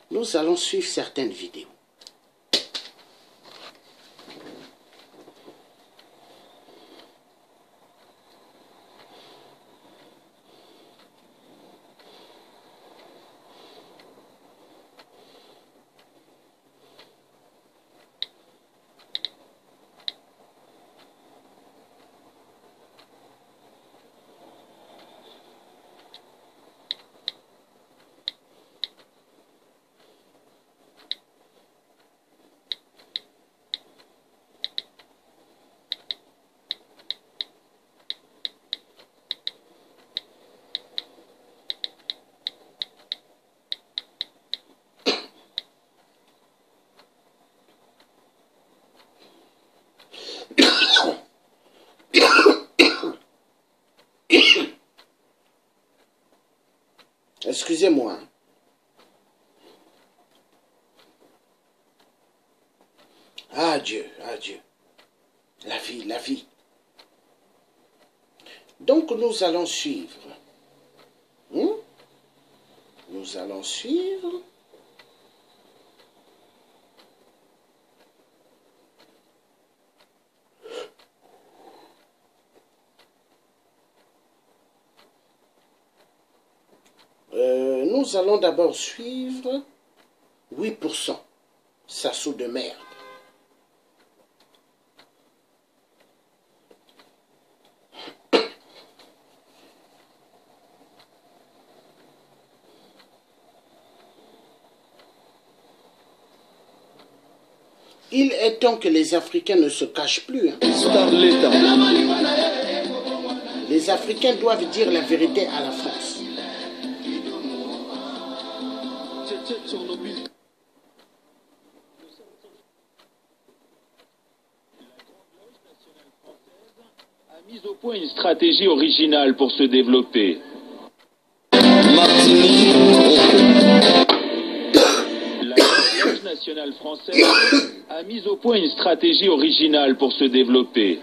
Nous allons suivre certaines vidéos. Excusez-moi. Ah Dieu, ah Dieu. La vie, la vie. Donc nous allons suivre. Nous allons suivre. Nous allons d'abord suivre 8%. Sassou de merde. Il est temps que les Africains ne se cachent plus. Hein. Les Africains doivent dire la vérité à la France. A mis au point une stratégie originale pour se développer. La Grande Loge nationale française a mis au point une stratégie originale pour se développer.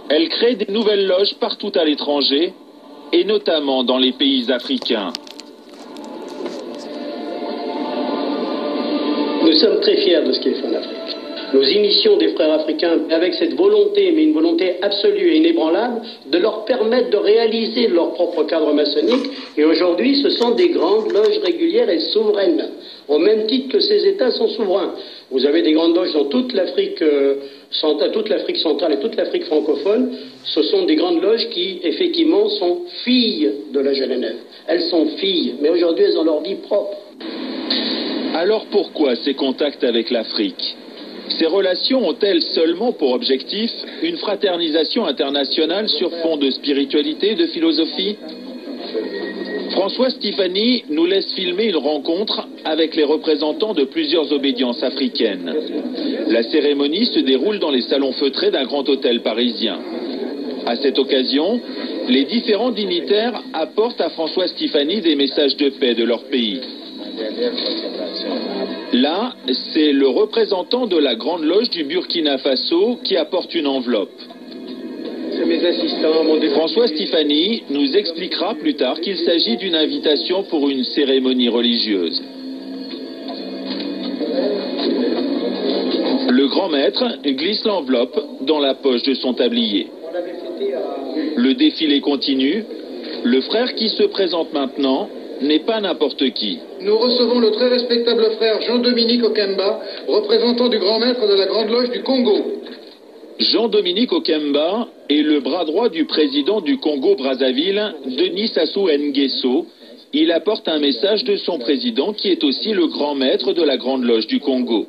Elle crée des nouvelles loges partout à l'étranger, et notamment dans les pays africains. Nous sommes très fiers de ce qui est fait en Afrique. Nous initions des frères africains avec cette volonté, mais une volonté absolue et inébranlable, de leur permettre de réaliser leur propre cadre maçonnique. Et aujourd'hui, ce sont des grandes loges régulières et souveraines, au même titre que ces États sont souverains. Vous avez des grandes loges dans toute l'Afrique centrale et toute l'Afrique francophone. Ce sont des grandes loges qui, effectivement, sont filles de la Genève. Elles sont filles, mais aujourd'hui, elles ont leur vie propre. Alors pourquoi ces contacts avec l'Afrique? Ces relations ont-elles seulement pour objectif une fraternisation internationale sur fond de spiritualité et de philosophie? François Stéphanie nous laisse filmer une rencontre avec les représentants de plusieurs obédiences africaines. La cérémonie se déroule dans les salons feutrés d'un grand hôtel parisien. À cette occasion, les différents dignitaires apportent à François Stéphanie des messages de paix de leur pays. Là, c'est le représentant de la Grande Loge du Burkina Faso qui apporte une enveloppe. C'est mes assistants, mon François Stéphanie nous expliquera plus tard qu'il s'agit d'une invitation pour une cérémonie religieuse. Le grand maître glisse l'enveloppe dans la poche de son tablier. Le défilé continue. Le frère qui se présente maintenant n'est pas n'importe qui. Nous recevons le très respectable frère Jean-Dominique Okemba, représentant du grand maître de la Grande Loge du Congo. Jean-Dominique Okemba est le bras droit du président du Congo-Brazzaville, Denis Sassou Nguesso. Il apporte un message de son président qui est aussi le grand maître de la Grande Loge du Congo.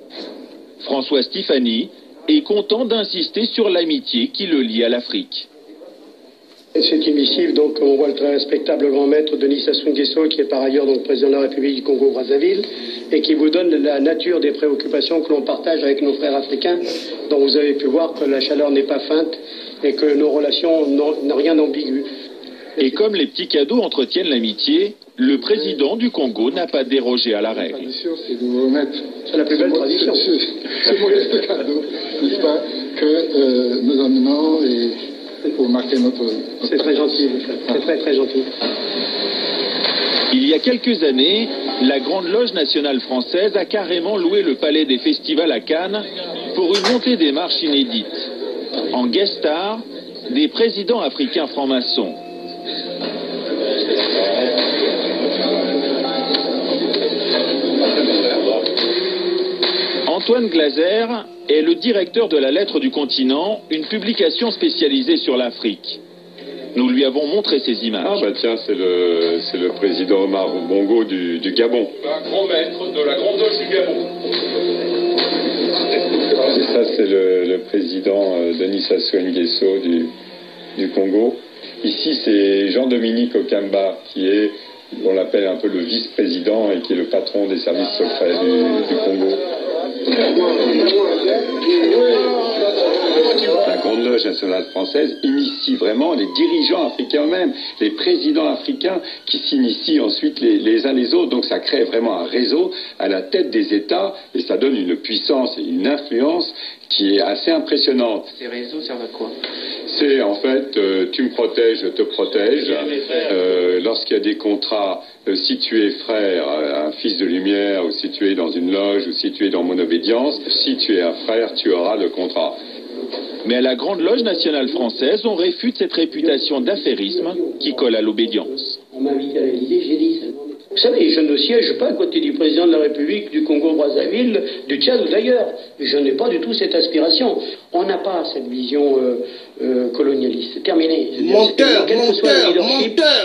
François Stéphanie est content d'insister sur l'amitié qui le lie à l'Afrique. C'est une missive, donc on voit le très respectable grand maître Denis Sassou Nguesso, qui est par ailleurs donc président de la République du Congo-Brazzaville, et qui vous donne la nature des préoccupations que l'on partage avec nos frères africains, dont vous avez pu voir que la chaleur n'est pas feinte et que nos relations n'ont rien d'ambigu. Et comme les petits cadeaux entretiennent l'amitié, le président du Congo n'a pas dérogé à la règle. C'est la plus belle tradition. Ce modeste cadeau, n'est-ce pas, que nous emmenons pour marquer notre... C'est très gentil, c'est très très gentil. Il y a quelques années, la Grande Loge nationale française a carrément loué le palais des festivals à Cannes pour une montée des marches inédite. En guest star, des présidents africains francs-maçons. Antoine Glaser est le directeur de la Lettre du Continent, une publication spécialisée sur l'Afrique. Nous lui avons montré ces images. Ah bah tiens, c'est le président Omar Bongo du Gabon. Un grand maître de la Grande Loge du Gabon. Et ça, c'est le président Denis Sassou Nguesso du Congo. Ici, c'est Jean-Dominique Okemba, qui est, on l'appelle un peu le vice-président et qui est le patron des services secrets du Congo. Un Grande Loge nationale française initie vraiment les dirigeants africains eux-mêmes, les présidents africains qui s'initient ensuite les uns les autres. Donc ça crée vraiment un réseau à la tête des États et ça donne une puissance et une influence qui est assez impressionnante. Ces réseaux servent à quoi? C'est en fait, tu me protèges, je te protège. Lorsqu'il y a des contrats, si tu es frère, un fils de lumière, ou si tu es dans une loge, ou si tu es dans mon obédience, si tu es un frère, tu auras le contrat. Mais à la Grande Loge nationale française, on réfute cette réputation d'affairisme qui colle à l'obédience. On m'a invité à l'Élysée, j'ai dit ça. Vous savez, je ne siège pas à côté du président de la République du Congo-Brazzaville, du Tchad ou d'ailleurs. Je n'ai pas du tout cette aspiration. On n'a pas cette vision colonialiste. C'est terminé. Menteur,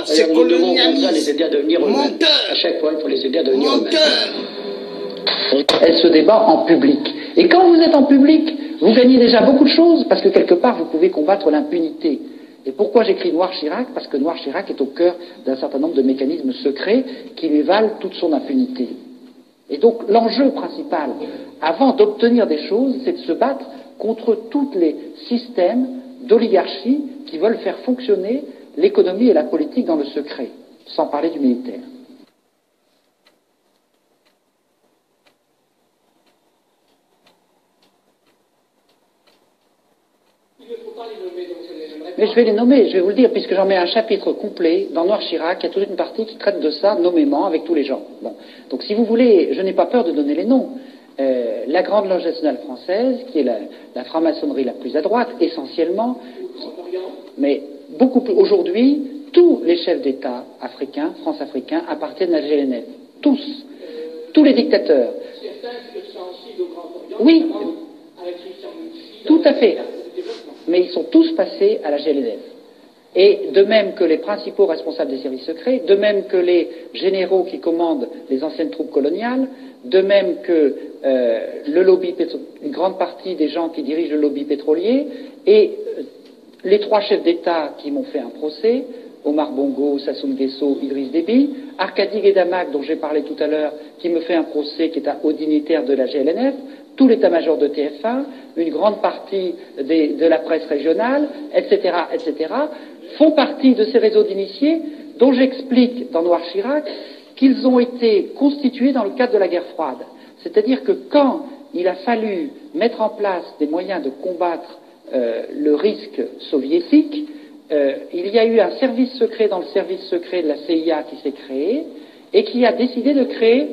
c'est colonialiste. Les aider à devenir menteur. À chaque fois, il faut les aider à devenir menteur. Elle se débat en public. Et quand vous êtes en public, vous gagnez déjà beaucoup de choses parce que quelque part, vous pouvez combattre l'impunité. Et pourquoi j'écris Noir Chirac? Parce que Noir Chirac est au cœur d'un certain nombre de mécanismes secrets qui lui valent toute son impunité. Et donc l'enjeu principal, avant d'obtenir des choses, c'est de se battre contre tous les systèmes d'oligarchie qui veulent faire fonctionner l'économie et la politique dans le secret, sans parler du militaire. Mais je vais les nommer, je vais vous le dire, puisque j'en mets un chapitre complet dans Noir Chirac, il y a toute une partie qui traite de ça nommément avec tous les gens. Bon. Donc si vous voulez, je n'ai pas peur de donner les noms. La Grande Loge nationale française, qui est la franc-maçonnerie la plus à droite, essentiellement, mais beaucoup plus. Aujourd'hui, tous les chefs d'État africains, france-africains, appartiennent à la GLNF. Tous. Tous les dictateurs. Oui. Tout à fait. Mais ils sont tous passés à la GLNF. Et de même que les principaux responsables des services secrets, de même que les généraux qui commandent les anciennes troupes coloniales, de même que le lobby une grande partie des gens qui dirigent le lobby pétrolier, et les trois chefs d'État qui m'ont fait un procès, Omar Bongo, Sassou Nguesso, Idriss Déby, Arkady Guédamak, dont j'ai parlé tout à l'heure, qui me fait un procès, qui est un haut dignitaire de la GLNF, tout l'état-major de TF1, une grande partie de la presse régionale, etc., font partie de ces réseaux d'initiés dont j'explique dans Noir Chirac qu'ils ont été constitués dans le cadre de la guerre froide. C'est-à-dire que quand il a fallu mettre en place des moyens de combattre le risque soviétique, il y a eu un service secret dans le service secret de la CIA qui s'est créé et qui a décidé de créer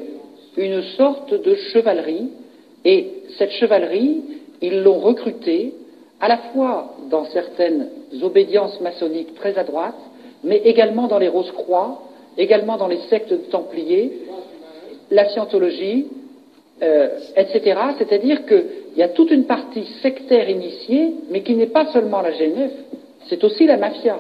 une sorte de chevalerie. Et cette chevalerie, ils l'ont recrutée à la fois dans certaines obédiences maçonniques très à droite, mais également dans les Rose-Croix, également dans les sectes de Templiers, la scientologie, etc. C'est-à-dire qu'il y a toute une partie sectaire initiée, mais qui n'est pas seulement la GNF, c'est aussi la mafia.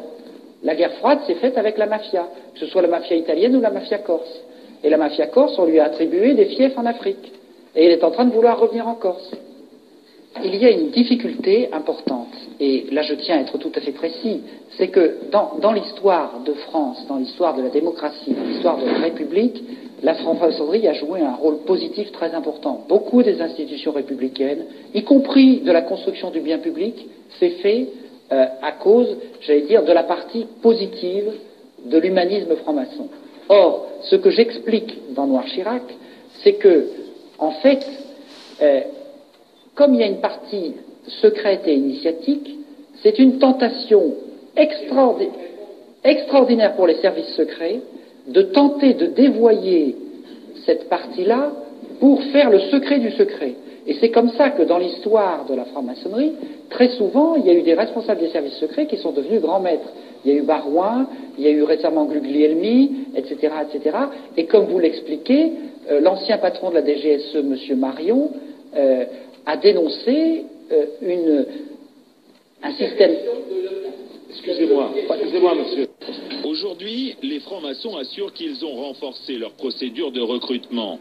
La guerre froide s'est faite avec la mafia, que ce soit la mafia italienne ou la mafia corse. Et la mafia corse, on lui a attribué des fiefs en Afrique. Et il est en train de vouloir revenir en Corse. Il y a une difficulté importante, et là je tiens à être tout à fait précis, c'est que dans l'histoire de France, dans l'histoire de la démocratie, dans l'histoire de la République, la franc-maçonnerie a joué un rôle positif très important. Beaucoup des institutions républicaines, y compris de la construction du bien public, s'est fait à cause, j'allais dire, de la partie positive de l'humanisme franc-maçon. Or, ce que j'explique dans Noir Chirac, c'est que, en fait, comme il y a une partie secrète et initiatique, c'est une tentation extraordinaire pour les services secrets de tenter de dévoyer cette partie-là pour faire le secret du secret. Et c'est comme ça que dans l'histoire de la franc-maçonnerie, très souvent, il y a eu des responsables des services secrets qui sont devenus grands maîtres. Il y a eu Barouin, il y a eu récemment Guglielmi, etc., etc. Et comme vous l'expliquez, l'ancien patron de la DGSE, M. Marion, a dénoncé un système... Excusez-moi, monsieur. Aujourd'hui, les francs-maçons assurent qu'ils ont renforcé leur procédure de recrutement.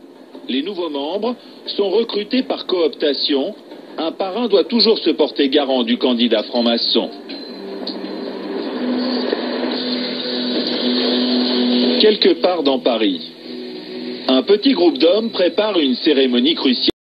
Les nouveaux membres sont recrutés par cooptation. Un parrain doit toujours se porter garant du candidat franc-maçon. Quelque part dans Paris, un petit groupe d'hommes prépare une cérémonie cruciale.